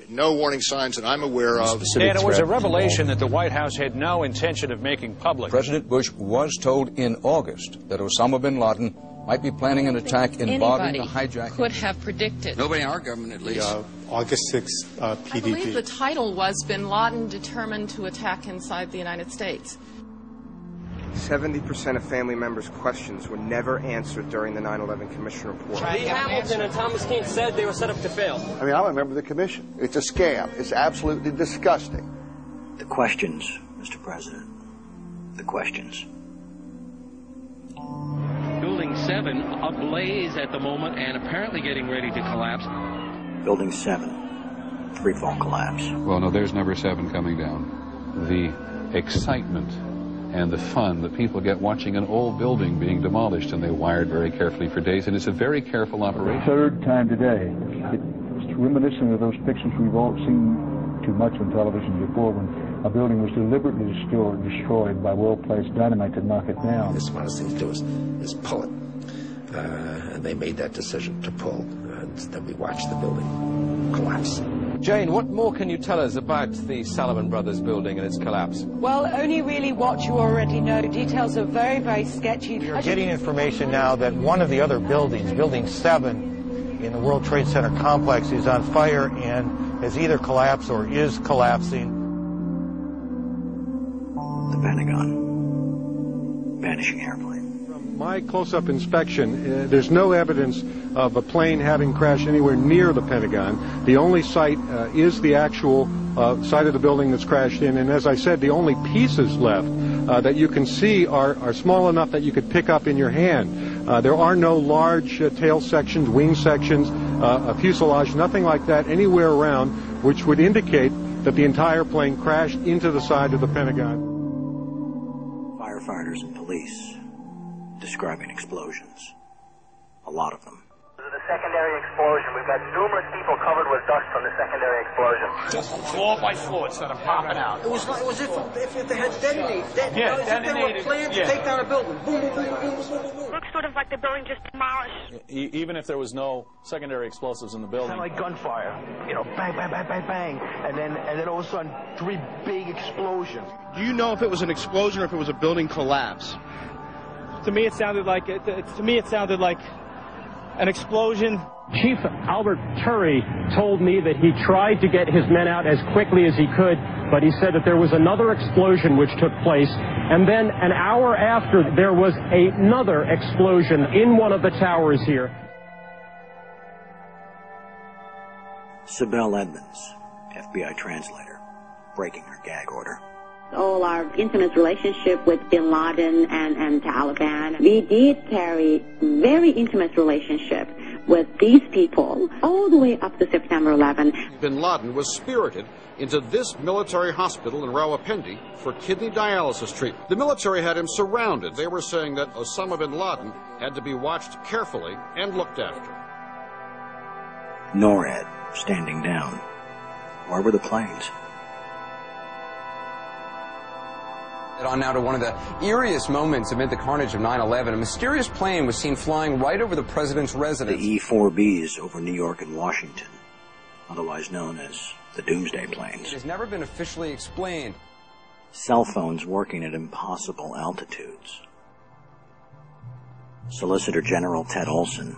No warning signs that I'm aware of. And it was a revelation that the White House had no intention of making public. President Bush was told in August that Osama bin Laden might be planning an attack involving the hijacking. Could have predicted. Nobody in our government, at least. August 6th PDP. I believe the title was Bin Laden Determined to Attack Inside the United States. 70% of family members' questions were never answered during the 9/11 Commission report. Lee Hamilton and Thomas Keane said they were set up to fail. I mean, I'm a member of the commission. It's a scam. It's absolutely disgusting. The questions, Mr. President. The questions. Building 7 ablaze at the moment and apparently getting ready to collapse. Building 7, freefall collapse. Well, no, there's number 7 coming down. The excitement and the fun that people get watching an old building being demolished, and they wired very carefully for days, and it's a very careful operation. Third time today. It's reminiscent of those pictures we've all seen too much on television before, when a building was deliberately destroyed by well-placed dynamite to knock it down. The smartest thing to do is pull it. And they made that decision to pull, and then we watched the building collapse. Jane, what more can you tell us about the Salomon Brothers building and its collapse? Well, only really what you already know. Details are very, very sketchy. We are getting information now that one of the other buildings, Building 7 in the World Trade Center complex, is on fire and has either collapsed or is collapsing. The Pentagon. Vanishing airplane. From my close-up inspection, there's no evidence of a plane having crashed anywhere near the Pentagon. The only site is the actual site of the building that's crashed in, and as I said, the only pieces left that you can see are small enough that you could pick up in your hand. There are no large tail sections, wing sections, a fuselage, nothing like that anywhere around, which would indicate that the entire plane crashed into the side of the Pentagon. Firefighters and police describing explosions. A lot of them. The secondary explosion. We've got numerous people covered with dust from the secondary explosion. Just floor by floor instead of popping out. It was if they had detonated. Detonated. They were planned to take down a building. Boom, boom, boom, boom, boom, boom, boom. Looks sort of like the building just demolished. Even if there was no secondary explosives in the building. Kind of like gunfire. You know, bang, bang, bang, bang, bang. And then all of a sudden, 3 big explosions. Do you know if it was an explosion or if it was a building collapse? To me, it sounded like an explosion. Chief Albert Turry told me that he tried to get his men out as quickly as he could, but he said that there was another explosion which took place, and then an hour after there was another explosion in one of the towers here. Sibel Edmonds, FBI translator, breaking her gag order. All our intimate relationship with Bin Laden and Taliban. We did carry very intimate relationship with these people all the way up to September 11. Bin Laden was spirited into this military hospital in Rawalpindi for kidney dialysis treatment. The military had him surrounded. They were saying that Osama bin Laden had to be watched carefully and looked after. NORAD standing down. Where were the planes? On now to one of the eeriest moments amid the carnage of 9/11. A mysterious plane was seen flying right over the president's residence. The E-4Bs over New York and Washington, otherwise known as the Doomsday Planes. It has never been officially explained. Cell phones working at impossible altitudes. Solicitor General Ted Olson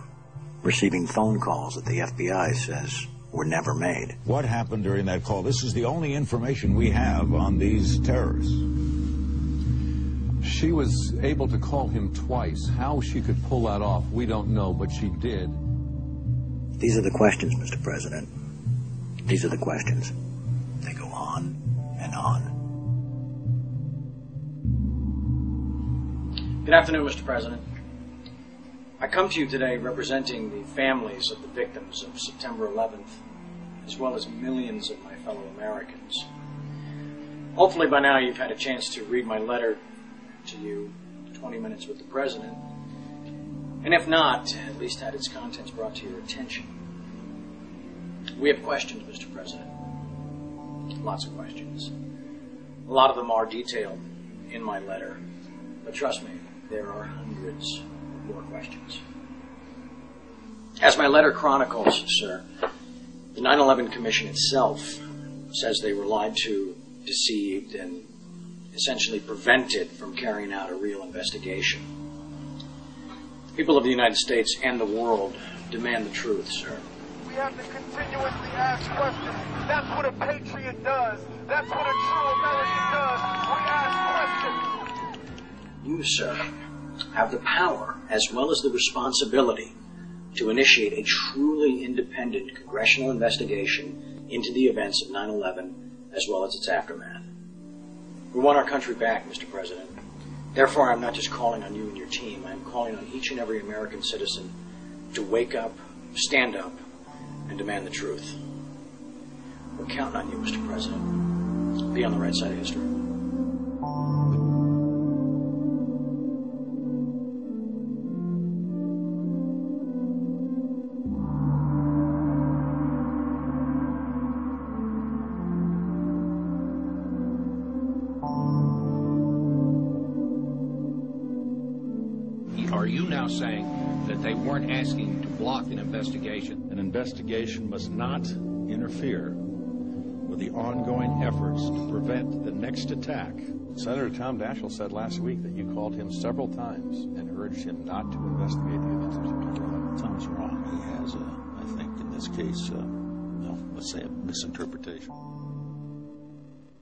receiving phone calls that the FBI says were never made. What happened during that call? This is the only information we have on these terrorists. She was able to call him twice. How she could pull that off, we don't know, but she did. These are the questions, Mr. President. These are the questions. They go on and on. Good afternoon, Mr. President. I come to you today representing the families of the victims of September 11th, as well as millions of my fellow Americans. Hopefully by now you've had a chance to read my letter to you, 20 Minutes with the President, and if not, at least had its contents brought to your attention. We have questions, Mr. President. Lots of questions. A lot of them are detailed in my letter, but trust me, there are hundreds of more questions. As my letter chronicles, sir, The 9/11 Commission itself says they were lied to, deceived, and essentially prevented from carrying out a real investigation. The people of the United States and the world demand the truth, sir. We have to continuously ask questions. That's what a patriot does. That's what a true American does. We ask questions. You, sir, have the power as well as the responsibility to initiate a truly independent congressional investigation into the events of 9/11 as well as its aftermath. We want our country back, Mr. President. Therefore, I'm not just calling on you and your team. I'm calling on each and every American citizen to wake up, stand up, and demand the truth. We're counting on you, Mr. President. Be on the right side of history. Are you now saying that they weren't asking to block an investigation? An investigation must not interfere with the ongoing efforts to prevent the next attack. Senator Tom Daschle said last week that you called him several times and urged him not to investigate the events of September 11th. Tom's wrong. He has, I think, in this case, let's say a misinterpretation.